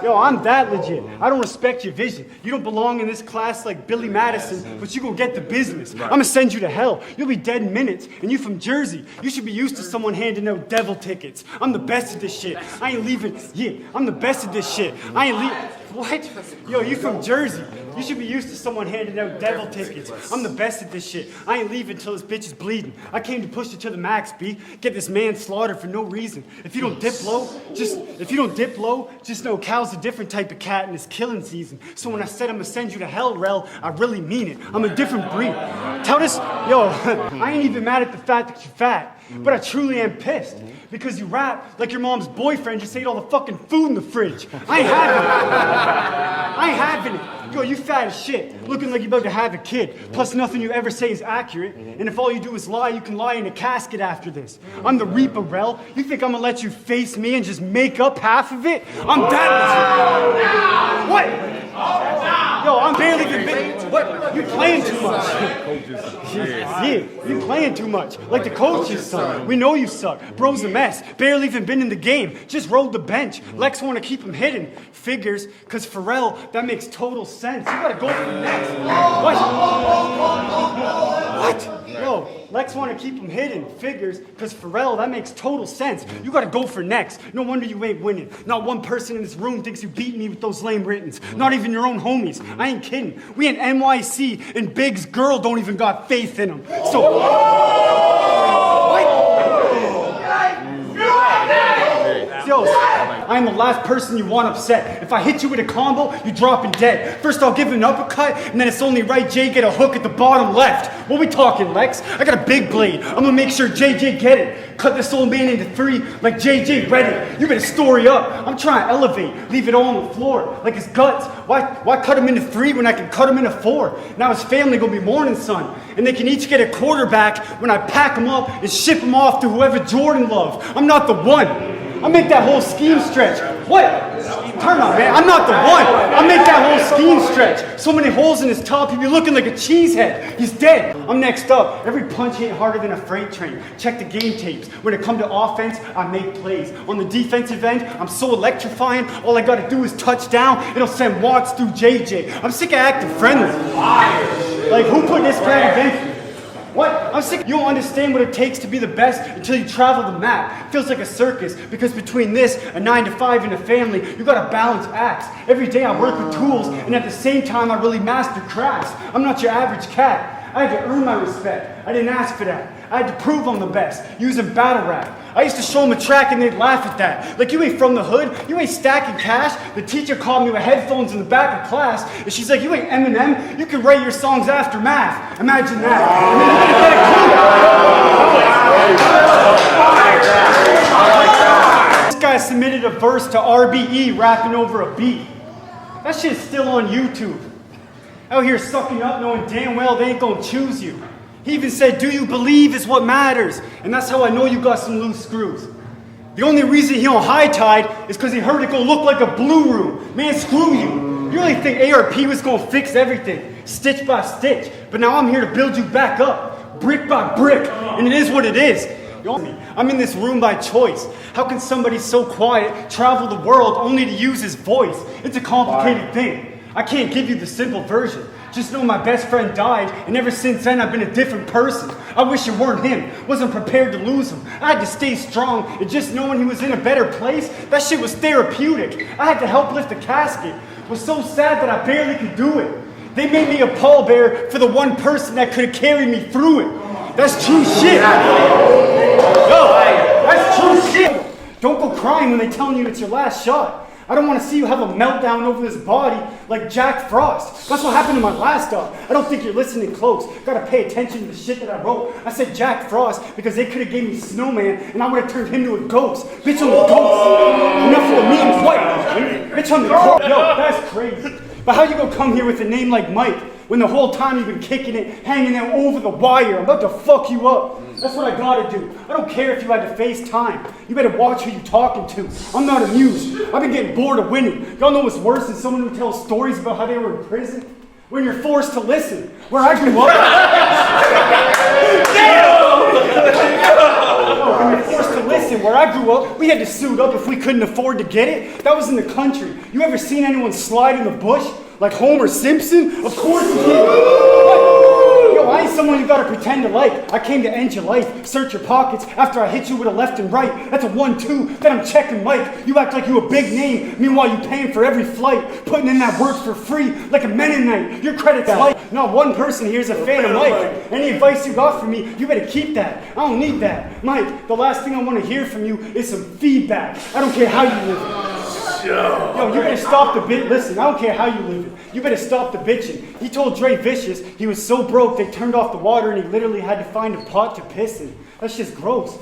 Yo, I'm that legit. I don't respect your vision. You don't belong in this class like Billy Madison, but you gonna get the business. I'm gonna send you to hell. You'll be dead in minutes. And you from Jersey. You should be used to someone handing out devil tickets. I'm the best at this shit. I ain't leaving. Yeah, I'm the best at this shit. I ain't leaving. What? Yo, you from Jersey. You should be used to someone handing out devil tickets. I'm the best at this shit. I ain't leaving till this bitch is bleeding. I came to push it to the max, B. Get this man slaughtered for no reason. If you don't dip low, just know Cal's a different type of cat and it's killing season. So when I said I'm gonna send you to hell, Rel, I really mean it. I'm a different breed. Tell this, yo, I ain't even mad at the fact that you're fat, but I truly am pissed. Because you rap like your mom's boyfriend just ate all the fucking food in the fridge. I ain't having it. I ain't having it. Yo, you fat as shit, looking like you're about to have a kid. Plus nothing you ever say is accurate. And if all you do is lie, you can lie in a casket after this. I'm the Reaper, Rel. You think I'm gonna let you face me and just make up half of it? I'm that. What? Yo, I'm barely convinced. What? You playing too much. Yeah, you playing too much. Like the coaches, son. We know you suck. Bro's a mess. Barely even been in the game. Just rode the bench. Lex want to keep him hidden. Figures, because for Rel, that makes total sense. You gotta go for the next. What? Yo, Lex want to keep him hidden. Figures, because for Rel, that makes total sense. You gotta go for next. No wonder you ain't winning. Not one person in this room thinks you beat me with those lame writtens. Not even your own homies. I ain't kidding. We in NYC, and Big's girl don't even got faith in him. So... Yo, I am the last person you want upset. If I hit you with a combo, you dropping dead. First I'll give an uppercut, and then it's only right Jay get a hook at the bottom left. What we talking, Lex? I got a big blade. I'm gonna make sure JJ get it. Cut this old man into 3 like JJ ready. You better story up. I'm trying to elevate, leave it all on the floor, like his guts. Why cut him into 3 when I can cut him into 4? Now his family gonna be mourning, son. And they can each get a quarterback when I pack him up and ship him off to whoever Jordan loved. I'm not the one. I make that whole scheme stretch. What? Turn on, man. I'm not the one. I make that whole scheme stretch. So many holes in his top, he'd be looking like a cheesehead. He's dead. I'm next up. Every punch hit harder than a freight train. Check the game tapes. When it comes to offense, I make plays. On the defensive end, I'm so electrifying. All I gotta do is touch down. It'll send Watts through JJ. I'm sick of acting friendly. Like, who put this guy against me? What? I'm sick. You don't understand what it takes to be the best until you travel the map. It feels like a circus because between this, a 9 to 5, and a family, you gotta balance acts. Every day I work with tools, and at the same time I really master crafts. I'm not your average cat. I had to earn my respect. I didn't ask for that. I had to prove I'm the best, using battle rap. I used to show them a track and they'd laugh at that. Like, you ain't from the hood, you ain't stacking cash. The teacher called me with headphones in the back of class, and she's like, you ain't Eminem, you can write your songs after math. Imagine that. And then you're gonna get a clue. This guy submitted a verse to RBE rapping over a beat. That shit's still on YouTube. Out here sucking up knowing damn well they ain't gonna choose you. He even said, do you believe is what matters? And that's how I know you got some loose screws. The only reason he on high tide is because he heard it gonna look like a blue room. Man, screw you. You really think ARP was gonna fix everything, stitch by stitch. But now I'm here to build you back up, brick by brick. And it is what it is. I'm in this room by choice. How can somebody so quiet travel the world only to use his voice? It's a complicated thing. I can't give you the simple version. Just know my best friend died, and ever since then I've been a different person. I wish it weren't him. Wasn't prepared to lose him. I had to stay strong, and just knowing he was in a better place, that shit was therapeutic. I had to help lift the casket. It was so sad that I barely could do it. They made me a pallbearer for the one person that could have carried me through it. That's true shit. Yo, that's true shit. Don't go crying when they're telling you it's your last shot. I don't want to see you have a meltdown over this body like Jack Frost. That's what happened to my last dog. I don't think you're listening close. Gotta pay attention to the shit that I wrote. I said Jack Frost because they could have gave me Snowman and I would have turned him to a ghost. Bitch, I'm a ghost. Enough of me and what? Bitch, I'm the ghost. Yo, that's crazy. But how you gonna come here with a name like Mike when the whole time you've been kicking it, hanging out over the wire? I'm about to fuck you up. That's what I gotta do. I don't care if you had to face time. You better watch who you're talking to. I'm not amused. I've been getting bored of winning. Y'all know what's worse than someone who tells stories about how they were in prison? When you're forced to listen. Where I grew up. When you're forced to listen. listen, where I grew up, we had to suit up if we couldn't afford to get it. That was in the country. You ever seen anyone slide in the bush? Like Homer Simpson? Of course you did. Yo, I ain't someone you gotta pretend to like. I came to end your life, search your pockets after I hit you with a left and right. That's a 1-2, then I'm checking Mike. You act like you a big name, meanwhile you paying for every flight, putting in that work for free, like a Mennonite. Your credit's light. Not one person here is a fan of Mike. Any advice you got for me, you better keep that. I don't need that. Mike, the last thing I want to hear from you is some feedback. I don't care how you live it. Yo, you better stop the bit. Listen, I don't care how you live it. You better stop the bitching. He told Dre Vicious he was so broke they turned off the water and he literally had to find a pot to piss in. That's just gross.